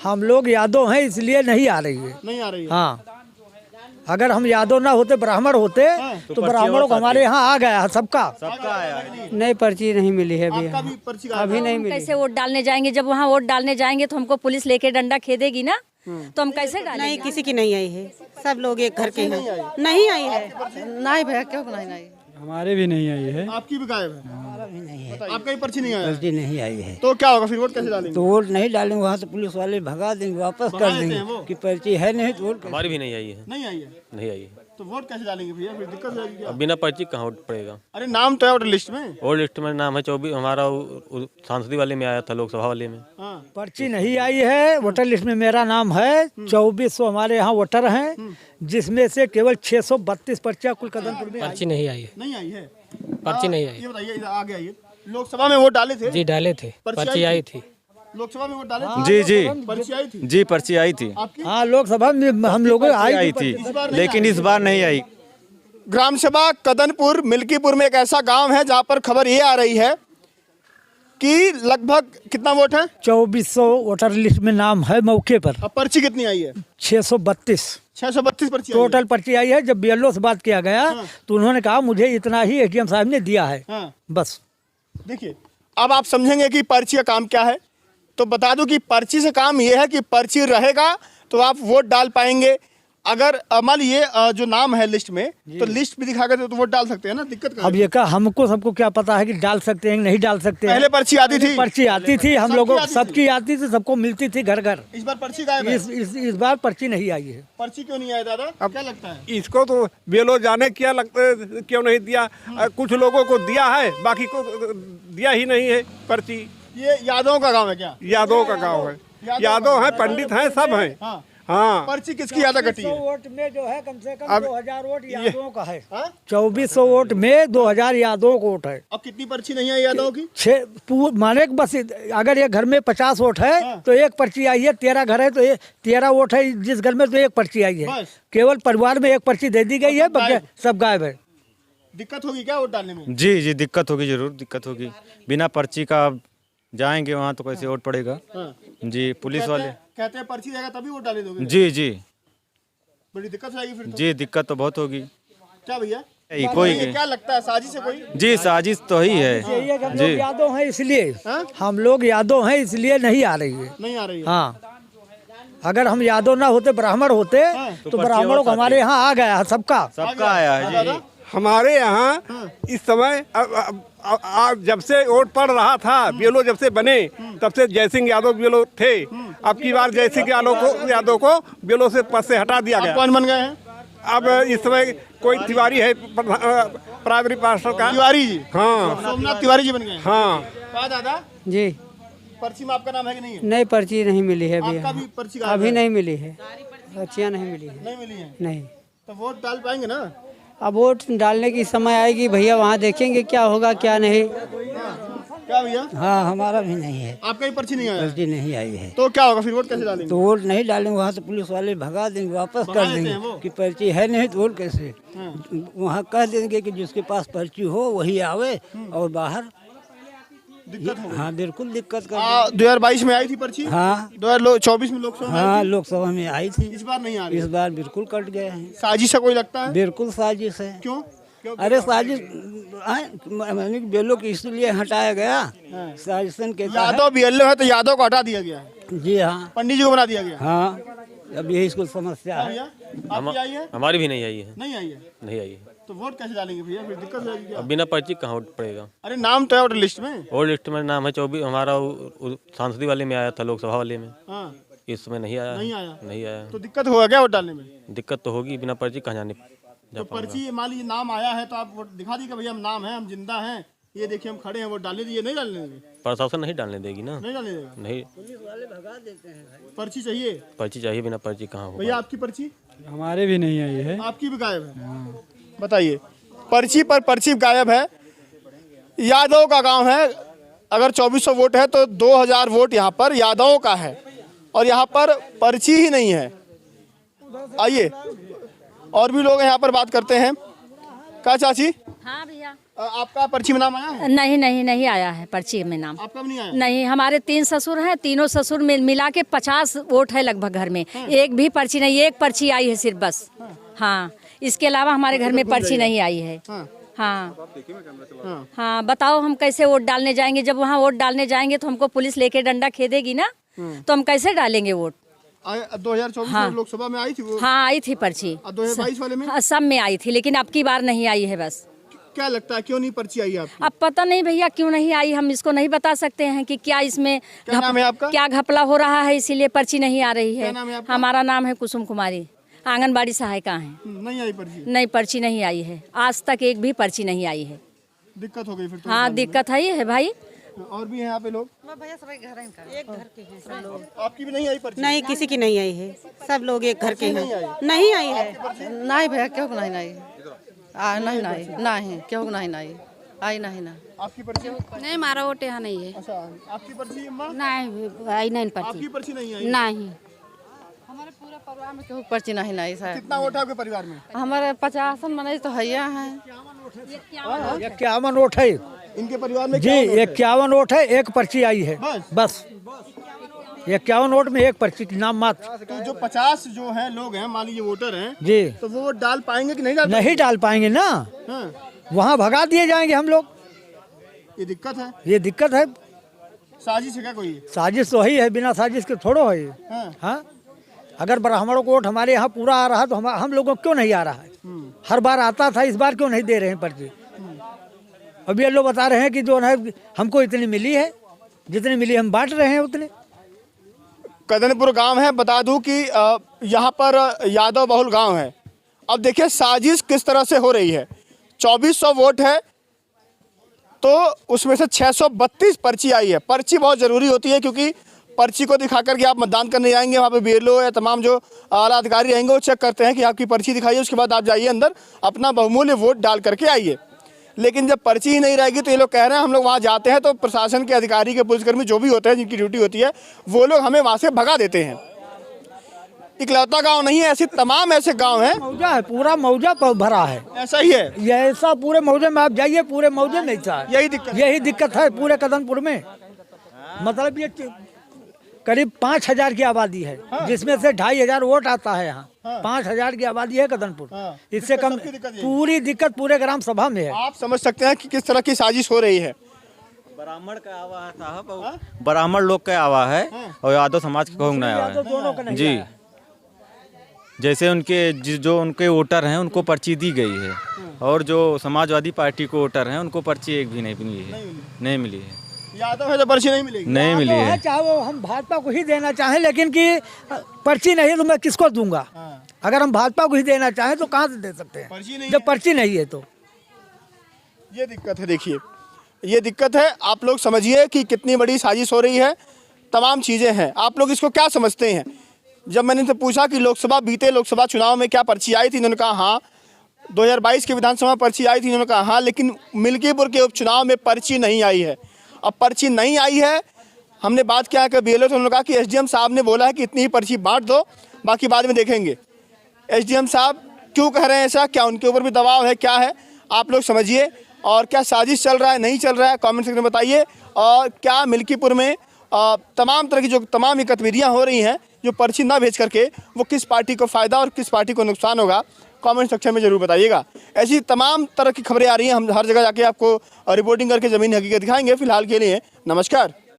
हम लोग यादव हैं इसलिए नहीं आ रही है। नहीं आ रही है। हाँ, अगर हम यादव ना होते, ब्राह्मण होते तो ब्राह्मणों को हमारे यहाँ आ गया सबका आया नहीं, पर्ची नहीं मिली है आपका भी पर्ची गायब अभी है। नहीं मिली। कैसे वोट डालने जाएंगे? जब वहाँ वोट डालने जाएंगे तो हमको पुलिस लेके डंडा खेदेगी ना, तो हम कैसे डालेंगे? नहीं, किसी की नहीं आई है, सब लोग एक घर के हैं। नहीं आई है। नहीं भैया, क्यों नहीं? हमारे भी नहीं आई है। आपकी भी गायब है। हमारा भी नहीं है, आपका ही पर्ची नहीं आया। पर्ची नहीं आई है। तो क्या होगा फिर? वोट कैसे डालेंगे? तो वोट नहीं डालेंगे, वहाँ से पुलिस वाले भगा देंगे, वापस भगा कर देते देंगे हैं वो। कि पर्ची है नहीं तो वोट हमारी भी नहीं आई है। नहीं आई है नहीं आई है। तो वोट कैसे डालेंगे भैया? फिर दिक्कत हो जाएगी क्या? अब बिना पर्ची कहाँ वोट पड़ेगा? अरे नाम तो है वोटर लिस्ट में। और लिस्ट में नाम है 24, हमारा सांसदी वाले में आया था, लोकसभा वाले में। हाँ पर्ची नहीं आई है। वोटर लिस्ट में मेरा नाम है। 2400 हमारे यहाँ वोटर हैं, जिसमें से केवल 632 पर्चियाँ कुल कदमपुर में पर्ची नहीं आई है। नहीं आई है। पर्ची नहीं आई। ये बताइए, इधर आगे आइए। लोकसभा में वोट डाले थे? जी डाले थे, पर्ची आई थी। लोकसभा में वोट डाले थे? जी जी पर्ची आई थी जी, पर्ची आई थी। आपकी? हाँ, लोकसभा में हम लोग आई थी, लेकिन इस बार नहीं आई। ग्राम सभा कदनपुर मिल्कीपुर में एक ऐसा गांव है जहां पर खबर ये आ रही है कि लगभग कितना वोट है? 2400 वोटर लिस्ट में नाम है मौके पर। अब पर्ची कितनी आई है? 632 632 पर्ची आई है। टोटल पर्ची आई है। जब बीएलओ से बात किया गया तो उन्होंने कहा मुझे इतना ही एडीएम साहब ने दिया है, हाँ। बस। देखिए, अब आप समझेंगे कि पर्ची का काम क्या है। तो बता दूं कि पर्ची से काम ये है कि पर्ची रहेगा तो आप वोट डाल पाएंगे। अगर मान लीजिए जो नाम है लिस्ट में, तो लिस्ट भी दिखा कर तो वोट डाल सकते हैं ना, दिक्कत अब ये का हमको सबको क्या पता है कि डाल सकते हैं नहीं डाल सकते हैं? पहले पर्ची आती थी। पर्ची आती थी, हम लोगों को सबकी आती थी, सबको मिलती थी घर घर। इस बार पर्ची गायब है। इस बार पर्ची नहीं आई है। पर्ची क्यों नहीं आई दादा? अब क्या लगता है? इसको तो बेलो जाने क्या लगता, क्यों नहीं दिया। कुछ लोगों को दिया है, बाकी को दिया ही नहीं है पर्ची। ये यादव का गाँव है क्या? यादव का गांव है, यादव है, पंडित हैं, सब हैं। हाँ। हाँ, पर्ची किसकी ज्यादा कटी है? 2400 वोट में जो है कम से कम अब 2000 वोट यादवों का है। हाँ? 2400 वोट में 2000 यादवों का वोट है। अब कितनी पर्ची नहीं आई यादव की? माने कि बस अगर एक घर में 50 वोट है तो एक पर्ची आई है। 13 घर है तो 13 वोट है जिस घर में, तो एक पर्ची आई है। बस। केवल परिवार में एक पर्ची दे दी गई है, बाकी सब गायब है। दिक्कत होगी क्या वोट डालने में? जी जी, दिक्कत होगी, जरूर दिक्कत होगी। बिना पर्ची का जाएंगे वहाँ तो कैसे वोट पड़ेगा? हाँ। जी, पुलिस वाले कहते हैं पर्ची जाएगा तभी वोट डाले दोगे। जी जी बड़ी दिक्कत हो जाएगी फिर तो। जी, दिक्कत तो बहुत होगी। क्या भैया? कोई ये क्या लगता है, साजिश है कोई? जी, साजिश तो ही है हम जी। लोग यादव हैं इसलिए, हाँ? हम लोग यादव हैं इसलिए नहीं आ रही है। नहीं आ रही है। हाँ, अगर हम यादव ना होते, ब्राह्मण होते तो ब्राह्मणों को हमारे यहाँ आ गया सबका आया है जी। हमारे यहाँ इस समय जब से वोट पड़ रहा था, बीएलओ जब से बने तब से जयसिंह यादव बीएलओ थे। अब की बार जयसिंह यादव को बीएलओ से पद से हटा दिया गया। कौन बन गए हैं? अब इस समय कोई तिवारी है, प्राइमरी पार्षद का तिवारी जी। हाँ, सोमनाथ तिवारी जी बन गए। हाँ। कहा दादा, जी पर्ची में आपका नाम है कि नहीं है? नहीं, पर्ची नहीं मिली है आपका अभी। भी पर्ची गायब अभी है? नहीं मिली है, पर्चियाँ नहीं मिली है। नहीं मिली है। नहीं, तो वोट डाल पाएंगे ना? अब वोट डालने की समय आएगी भैया, वहाँ देखेंगे क्या होगा क्या नहीं। क्या भैया? हाँ, हमारा भी नहीं है, आपका ही पर्ची नहीं आया? पर्ची नहीं आई है। तो क्या होगा फिर? वोट कैसे डालेंगे? तो वोट नहीं डालेंगे, वहाँ से पुलिस वाले भगा देंगे, वापस भगा कर देते हैं वो। देंगे कि पर्ची है नहीं तो वोट कैसे। वहाँ कह देंगे कि जिसके पास पर्ची हो वही आवे, और बाहर दिक्कत होगी। हाँ बिल्कुल दिक्कत कर 2022 में आई थी पर्ची। हाँ 2024 में लोकसभा में आई हाँ, लोकसभा में आई थी। थी। इस बार नहीं आ रही इस है। बार बिल्कुल कट गए हैं। साजिश है कोई लगता है? बिल्कुल साजिश है। क्यों? क्यों? अरे साजिश मैंने बेलों की इसलिए हटाया गया, साजिशन के तहत। यादव बीएलओ है तो यादव को हटा दिया गया है, जी हाँ, पंडित जी को बना दिया गया। हाँ, अब यही इसको समस्या है। भैया आपकी आई है? हमारी भी नहीं आई है। नहीं आई है। नहीं आई है। तो वोट कैसे डालेंगे भैया? फिर दिक्कत हो जाएगी क्या? अब बिना पर्ची कहाँ वोट पड़ेगा? अरे नाम तो है वोटर लिस्ट में। और लिस्ट में नाम है 24, हमारा सांसदी वाले में आया था, लोकसभा वाले में। हाँ। इस समय नहीं आया। नहीं आया। नहीं आया। तो दिक्कत होगा क्या वोट डालने में? दिक्कत तो होगी, बिना पर्ची कहाँ जाने तो पर्ची मान लीजिए नाम आया है तो आप वोट दिखा दी कि भैया हम नाम है, हम जिंदा हैं, ये देखिए हम खड़े हैं, वोट डालने दीजिए। नहीं डालने देंगे? प्रशासन नहीं डालने देगी ना। नहीं डालने देगा? नहीं, पर्ची चाहिए? पर्ची चाहिए, बिना पर्ची कहाँ होगा? भैया आपकी पर्ची? हमारे भी नहीं आई है। आपकी भी गायब है। बताइए, पर्ची पर पर्ची गायब है। यादव का गांव है। अगर 2400 वोट है तो 2000 वोट यहाँ पर यादवों का है, और यहाँ पर पर्ची ही नहीं है। आइए और भी लोग यहाँ पर बात करते हैं। क्या चाची? हाँ भैया। आपका पर्ची में नाम आया है? नहीं नहीं नहीं आया है पर्ची में नाम। आपका भी नहीं आया? नहीं, हमारे 3 ससुर हैं, तीनों ससुर में मिला के 50 वोट है लगभग घर में। एक भी पर्ची नहीं, एक पर्ची आई है सिर्फ बस। हाँ, इसके अलावा हमारे घर में पर्ची नहीं आई है। हाँ हाँ, बताओ हम कैसे वोट डालने जाएंगे? जब वहाँ वोट डालने जाएंगे तो हमको पुलिस लेके डंडा खेदेगी ना, तो हम कैसे डालेंगे वोट? 2024 में लोकसभा में आई थी वो? हाँ, आई थी पर्ची। 2022 वाले में? हाँ, सब में आई थी, लेकिन अब की बार नहीं आई है बस। क्या लगता है क्यों नहीं पर्ची आई आपकी? अब पता नहीं भैया क्यों नहीं आई, हम इसको नहीं बता सकते हैं कि क्या इसमें क्या नाम है आपका? क्या घपला हो रहा है, इसीलिए पर्ची नहीं आ रही है। क्या नाम है आपका? हमारा नाम है कुसुम कुमारी, आंगनबाड़ी सहायिका है। नहीं आई पर्ची? नहीं, पर्ची नहीं आई है, आज तक एक भी पर्ची नहीं आई है। दिक्कत हो गई फिर तो। हाँ, दिक्कत है भाई। और भी हैं यहाँ पे लोग? भैया सब एक घर के हैं सब लोग। आपकी भी नहीं आई पर्ची? नहीं, किसी की नहीं आई है, सब लोग एक घर के हैं। नहीं आई है। नहीं भैया, क्यों नहीं नहीं नहीं नहीं क्यों नहीं आई नहीं ना। आपकी पर्ची? नहीं, हमारा वोट यहाँ नहीं है। अच्छा, आपकी पर्ची अम्मा? नहीं आई, नहीं पर्ची। आपकी पर्ची नहीं आई? नहीं, हमारे पूरे परिवार में क्यों पर्ची नहीं आई सर? कितना वोट है आपके परिवार में? हमारे 50 मने तो हैया है। 51 वोट है इनके परिवार में? जी, 51 वोट है, एक पर्ची आई है बस। 51 वोट में एक पर्ची नाम मात्र। तो जो 50 जो है लोग हैं, मान लीजिए वोटर हैं जी, तो वो वोट डाल पाएंगे कि नहीं डाल नहीं डाल पाएंगे ना। वहाँ भगा दिए जाएंगे हम लोग। ये दिक्कत है? ये दिक्कत है। साजिश है क्या कोई? साजिश तो ही है, बिना साजिश के थोड़ो है ये। हाँ, अगर ब्राह्मणों को वोट हमारे यहाँ पूरा आ रहा तो हम लोगों को क्यों नहीं आ रहा है? हर बार आता था, इस बार क्यों नहीं दे रहे हैं पर्ची? अब ये लोग बता रहे हैं कि जो है हमको इतनी मिली है, जितनी मिली हम बांट रहे हैं उतने। कदनपुर गांव है, बता दूं कि यहाँ पर यादव बहुल गांव है। अब देखिए साजिश किस तरह से हो रही है। 2400 वोट है तो उसमें से 632 पर्ची आई है। पर्ची बहुत ज़रूरी होती है क्योंकि पर्ची को दिखा करके आप मतदान करने जाएंगे, वहाँ पे बीएलओ या तमाम जो आला अधिकारी रहेंगे वो चेक करते हैं कि आपकी पर्ची दिखाइए, उसके बाद आप जाइए अंदर अपना बहुमूल्य वोट डाल करके आइए। लेकिन जब पर्ची ही नहीं रहेगी तो ये लोग कह रहे हैं हम लोग वहाँ जाते हैं तो प्रशासन के अधिकारी के पुलिसकर्मी जो भी होते हैं जिनकी ड्यूटी होती है वो लोग हमें वहाँ से भगा देते हैं। इकलौता गांव नहीं है, ऐसे तमाम ऐसे गांव हैं। मौजा है, पूरा मौजा भरा है। ऐसा ही है? ये ऐसा पूरे मौजे में आप जाइए, पूरे मौजे में ऐसा है। यही दिक्कत है पूरे कदनपुर में। मतलब ये करीब 5000 की आबादी है, जिसमें से 2500 वोट आता है यहाँ। 5000 की आबादी है कदनपुर। इससे कम पूरी दिक्कत पूरे ग्राम सभा में है। आप समझ सकते हैं कि किस तरह की साजिश हो रही है। ब्राह्मण का आवा है साहब, ब्राह्मण लोग का आवा है और यादव समाज का कोई नहीं आवा है जी। जैसे जो उनके वोटर हैं उनको पर्ची दी गई है और जो समाजवादी पार्टी को वोटर हैं उनको पर्ची एक भी नहीं मिली है। यादव है तो पर्ची नहीं मिलेगी? नहीं मिली है। चाहे वो हम भाजपा को ही देना चाहें, लेकिन कि पर्ची नहीं तो मैं किसको दूंगा? अगर हम भाजपा को ही देना चाहें तो कहाँ से दे सकते हैं जब पर्ची नहीं है? तो ये दिक्कत है। देखिए ये दिक्कत है, आप लोग समझिए कि कितनी बड़ी साजिश हो रही है। तमाम चीज़ें हैं, आप लोग इसको क्या समझते हैं? जब मैंने इनसे पूछा कि बीते लोकसभा चुनाव में क्या पर्ची आई थी, इन्होंने कहा हाँ। 2022 के विधानसभा पर्ची आई थी, इन्होंने कहा हाँ। लेकिन मिल्कीपुर के उपचुनाव में पर्ची नहीं आई है। अब पर्ची नहीं आई है, हमने बात किया कि बीएलओ से, उन्होंने कहा कि एसडीएम साहब ने बोला है कि इतनी ही पर्ची बांट दो, बाकी बाद में देखेंगे। एसडीएम साहब क्यों कह रहे हैं ऐसा? क्या उनके ऊपर भी दबाव है, क्या है? आप लोग समझिए। और क्या साजिश चल रहा है, नहीं चल रहा है, कमेंट सेक्शन में बताइए। और क्या मिल्कीपुर में तमाम तरह की जो तमाम ये गतिविधियाँ हो रही हैं, जो पर्ची ना भेज करके, वो किस पार्टी को फ़ायदा और किस पार्टी को नुकसान होगा, कमेंट सेक्शन में ज़रूर बताइएगा। ऐसी तमाम तरह की खबरें आ रही हैं, हम हर जगह जाके आपको रिपोर्टिंग करके ज़मीनी हकीकत दिखाएंगे। फिलहाल के लिए नमस्कार।